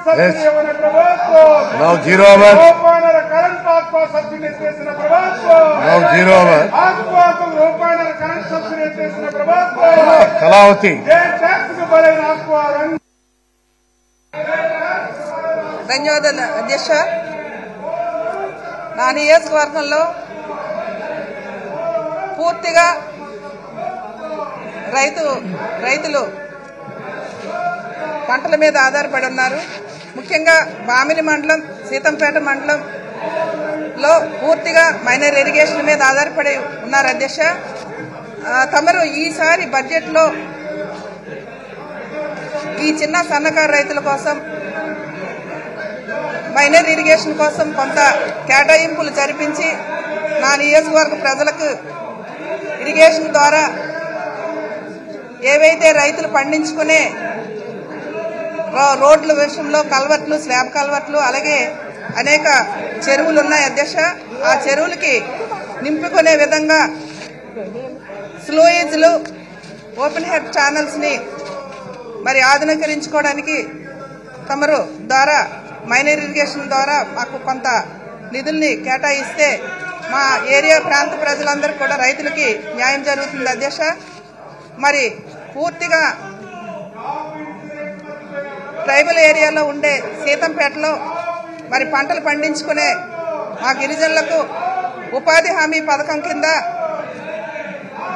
Now 0 hours. Kalavati. ధన్యవాదాలు అధ్యక్ష. నా నియోజకవర్గంలో పూర్తిగా రైతులు పంటల మీద ఆధారపడి ఉన్నారు. ముఖ్యంగా బామిని మండలం, సీతంపేట మండలంలో పూర్తిగా మైనర్ ఇరిగేషన్ మీద ఆధారపడి ఉన్నారు అధ్యక్ష. తమరు ఈసారి బడ్జెట్లో ఈ చిన్న సన్నకారు రైతుల కోసం మైనర్ ఇరిగేషన్ కోసం కొంత కేటాయింపులు జరిపించి నా నియోజకవర్గ ప్రజలకు ఇరిగేషన్ ద్వారా ఏవైతే రైతులు పండించుకునే రోడ్ల విషయంలో కల్వర్ట్లు, స్లాబ్ కల్వర్ట్లు, అలాగే అనేక చెరువులు ఉన్నాయి అధ్యక్ష. ఆ చెరువులకి నింపుకునే విధంగా స్లోయేజ్లు, ఓపెన్ హెడ్ ఛానల్స్ ని మరి ఆధునీకరించుకోవడానికి తమరు ద్వారా మైనర్ ఇరిగేషన్ ద్వారా మాకు కొంత నిధుల్ని కేటాయిస్తే మా ఏరియా ప్రాంత ప్రజలందరూ కూడా రైతులకి న్యాయం జరుగుతుంది అధ్యక్ష. మరి పూర్తిగా ట్రైబల్ ఏరియాలో ఉండే సీతంపేటలో మరి పంటలు పండించుకునే మా గిరిజనులకు ఉపాధి హామీ పథకం కింద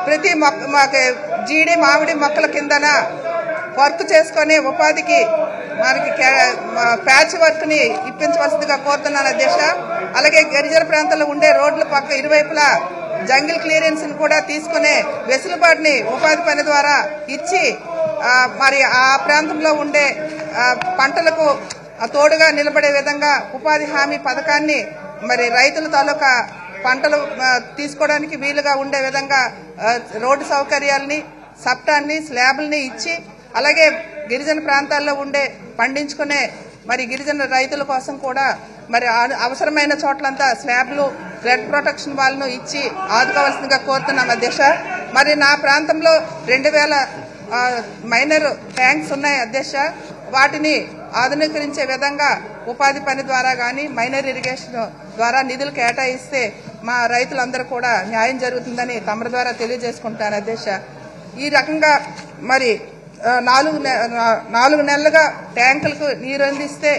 ప్రతి మాకు జీడి, మామిడి మొక్కల కిందన వర్క్ చేసుకుని ఉపాధికి మనకి ప్యాచ్ వర్క్ ని ఇప్పించవలసిందిగా కోరుతున్నాను అధ్యక్ష. అలాగే గిరిజన ప్రాంతాల్లో ఉండే రోడ్ల పక్క ఇరువైపులా జంగిల్ క్లియరెన్స్ ని కూడా తీసుకునే వెసులుబాటుని ఉపాధి పని ద్వారా ఇచ్చి మరి ఆ ప్రాంతంలో ఉండే పంటలకు తోడుగా నిలబడే విధంగా ఉపాధి హామీ పథకాన్ని మరి రైతుల తాలూకా పంటలు తీసుకోవడానికి వీలుగా ఉండే విధంగా రోడ్డు సౌకర్యాలని, సప్టాన్ని, స్లాబ్లని ఇచ్చి, అలాగే గిరిజన ప్రాంతాల్లో ఉండే పండించుకునే మరి గిరిజన రైతుల కోసం కూడా మరి అవసరమైన చోట్లంతా స్లాబ్లు, ఫ్లడ్ ప్రొటెక్షన్ వాళ్ళను ఇచ్చి ఆదుకోవాల్సిందిగా కోరుతున్నాం అధ్యక్ష. మరి నా ప్రాంతంలో 2000 మైనర్ ట్యాంక్స్ ఉన్నాయి అధ్యక్ష. వాటిని ఆధునీకరించే విధంగా ఉపాధి పని ద్వారా గాని మైనర్ ఇరిగేషన్ ద్వారా నిధులు కేటాయిస్తే మా రైతులందరూ కూడా న్యాయం జరుగుతుందని తమరి ద్వారా తెలియజేసుకుంటాను అధ్యక్ష. ఈ రకంగా మరి 4 నెలలుగా ట్యాంకులకు నీరు అందిస్తే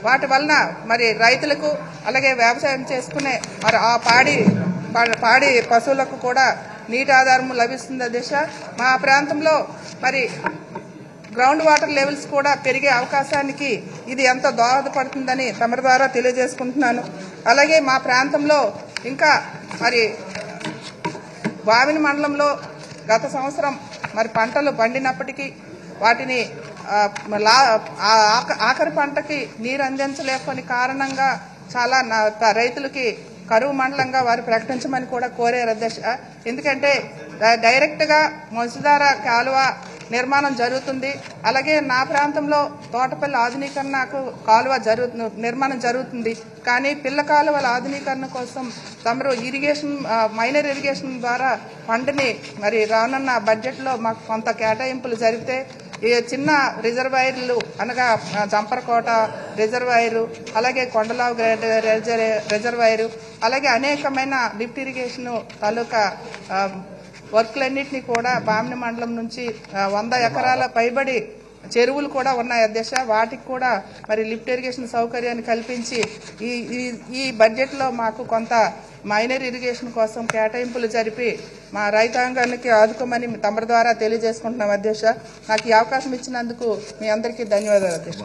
వాటి వలన మరి రైతులకు, అలాగే వ్యవసాయం చేసుకునే మరి ఆ పాడి పశువులకు కూడా నీటి ఆధారం లభిస్తుంది అధ్యక్ష. మా ప్రాంతంలో మరి గ్రౌండ్ వాటర్ లెవెల్స్ కూడా పెరిగే అవకాశానికి ఇది ఎంతో దోహదపడుతుందని తమరి ద్వారా తెలియజేసుకుంటున్నాను. అలాగే మా ప్రాంతంలో ఇంకా మరి బావిని మండలంలో గత సంవత్సరం మరి పంటలు పండినప్పటికీ వాటిని ఆఖరి పంటకి నీరు అందించలేకపోని కారణంగా చాలా రైతులకి కరువు మండలంగా వారు ప్రకటించమని కూడా కోరారు అధ్యక్ష. ఎందుకంటే డైరెక్ట్ గా వంశధార కాలువ నిర్మాణం జరుగుతుంది. అలాగే నా ప్రాంతంలో తోటపల్లి ఆధునీకరణకు కాలువ నిర్మాణం జరుగుతుంది. కానీ పిల్ల కాలువల ఆధునీకరణ కోసం తమరు మైనర్ ఇరిగేషన్ ద్వారా ఫండ్ని మరి రానున్న బడ్జెట్ లో మాకు కొంత కేటాయింపులు జరిగితే ఈ చిన్న రిజర్వాయర్లు అనగా జంపరకోట రిజర్వాయరు, అలాగే కొండలావు రిజర్వాయరు, అలాగే అనేకమైన లిఫ్ట్ ఇరిగేషన్ తాలూకా వర్క్లన్నింటినీ కూడా బామిని మండలం నుంచి 100 ఎకరాల పైబడి చెరువులు కూడా ఉన్నాయి అధ్యక్ష. వాటికి కూడా మరి లిఫ్ట్ ఇరిగేషన్ సౌకర్యాన్ని కల్పించి ఈ బడ్జెట్ లో మాకు కొంత మైనర్ ఇరిగేషన్ కోసం కేటాయింపులు జరిపి మా రైతాంగానికి ఆదుకోమని తమరి ద్వారా తెలియజేసుకుంటున్నాం అధ్యక్ష. నాకు ఈ అవకాశం ఇచ్చినందుకు మీ అందరికీ ధన్యవాదాలు అధ్యక్ష.